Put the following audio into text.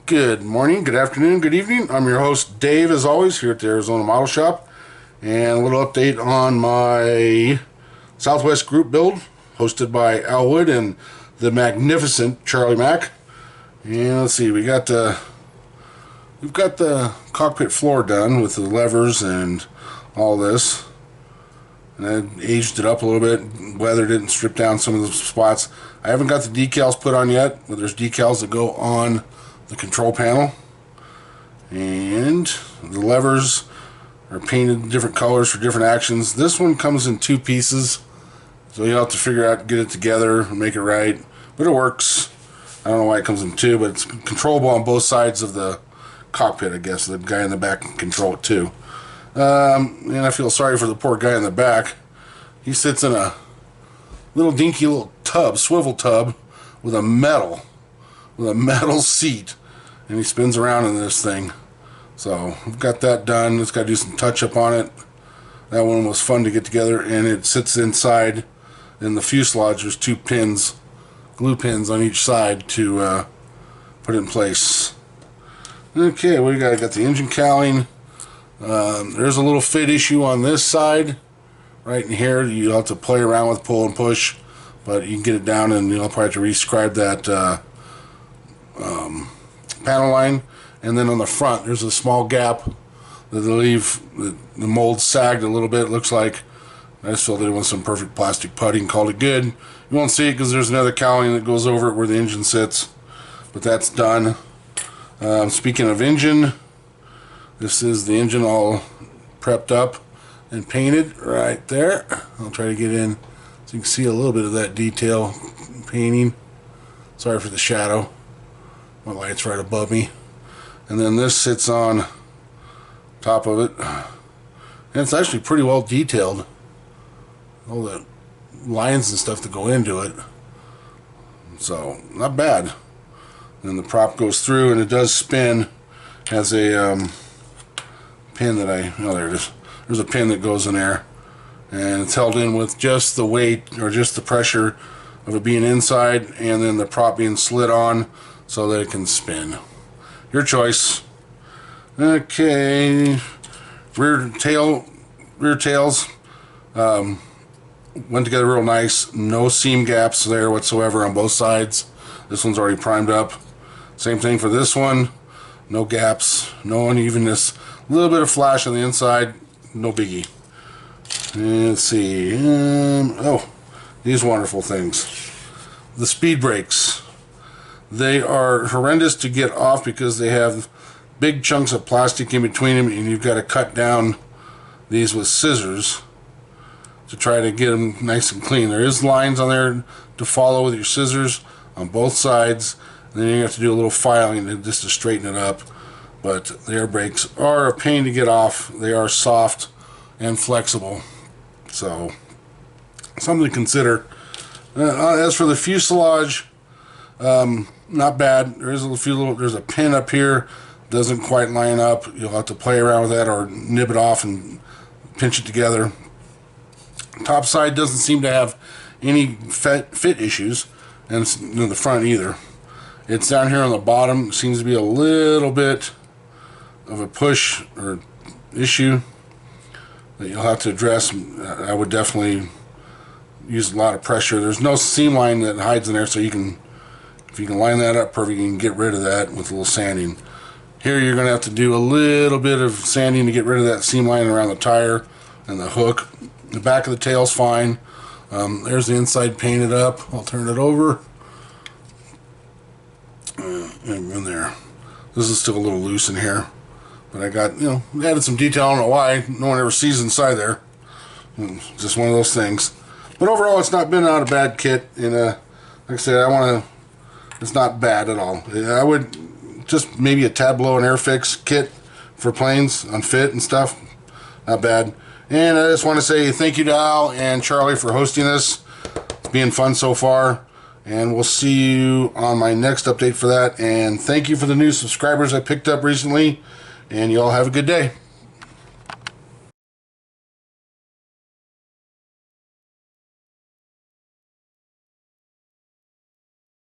Good morning, good afternoon, good evening. I'm your host, Dave, as always, here at the Arizona Model Shop. And a little update on my Southwest group build, hosted by Al Wood and the magnificent Charlie Mack. And let's see, we've got the cockpit floor done with the levers and all this. And I aged it up a little bit, weathered it and stripped down some of the spots. I haven't got the decals put on yet, but there's decals that go on the control panel. And the levers are painted different colors for different actions. This one comes in two pieces, so you'll have to figure out, get it together and make it right. But it works. I don't know why it comes in two, but it's controllable on both sides of the cockpit, I guess. The guy in the back can control it too. And I feel sorry for the poor guy in the back. He sits in a little dinky little tub, swivel tub, with a metal seat, and he spins around in this thing. So I've got that done. It's got to do some touch up on it. That one was fun to get together, and it sits inside in the fuselage. There's two pins, glue pins on each side to put it in place. Okay, what do you got? I got the engine cowling. There's a little fit issue on this side right in here. You'll have to play around with pull and push, but you can get it down, and you'll probably have to rescribe that panel line. And then on the front there's a small gap that they leave. The mold sagged a little bit, it looks like. I just filled it in with some perfect plastic putty and called it good. You won't see it because there's another cowling that goes over it where the engine sits, but that's done. Speaking of engine, this is the engine all prepped up and painted right there. I'll try to get in so you can see a little bit of that detail painting. Sorry for the shadow. My light's right above me. And then this sits on top of it. And it's actually pretty well detailed. All the lines and stuff that go into it. So, not bad. And the prop goes through and it does spin. Has a pin that oh, there it is. There's a pin that goes in there. And it's held in with just the weight or just the pressure of it being inside, and then the prop being slid on so that it can spin. Your choice. Okay, rear tails went together real nice. No seam gaps there whatsoever on both sides. This one's already primed up. Same thing for this one. No gaps, no unevenness. A little bit of flash on the inside, no biggie. And let's see. Oh, these wonderful things. The speed brakes. They are horrendous to get off because they have big chunks of plastic in between them, and you've got to cut down these with scissors to try to get them nice and clean. There is lines on there to follow with your scissors on both sides, and then you have to do a little filing just to straighten it up. But the air brakes are a pain to get off. They are soft and flexible, so something to consider. As for the fuselage, not bad. There's a pin up here, doesn't quite line up. You'll have to play around with that or nib it off and pinch it together. Top side doesn't seem to have any fit issues, and the front either. It's down here on the bottom. Seems to be a little bit of a push or issue that you'll have to address. I would definitely use a lot of pressure. There's no seam line that hides in there, so you can, if you can line that up perfect, you can get rid of that with a little sanding. Here you're going to have to do a little bit of sanding to get rid of that seam line around the tire and the hook. The back of the tail's fine. There's the inside painted up. I'll turn it over. And in there. This is still a little loose in here, but I got, added some detail. I don't know why. No one ever sees inside there. It's just one of those things. But overall, it's not been out a bad kit. And like I said, it's not bad at all. I would just maybe a tad below an Airfix kit for planes on fit and stuff. Not bad. And I just want to say thank you to Al and Charlie for hosting this. It's been fun so far. And we'll see you on my next update for that. And thank you for the new subscribers I picked up recently. And you all have a good day.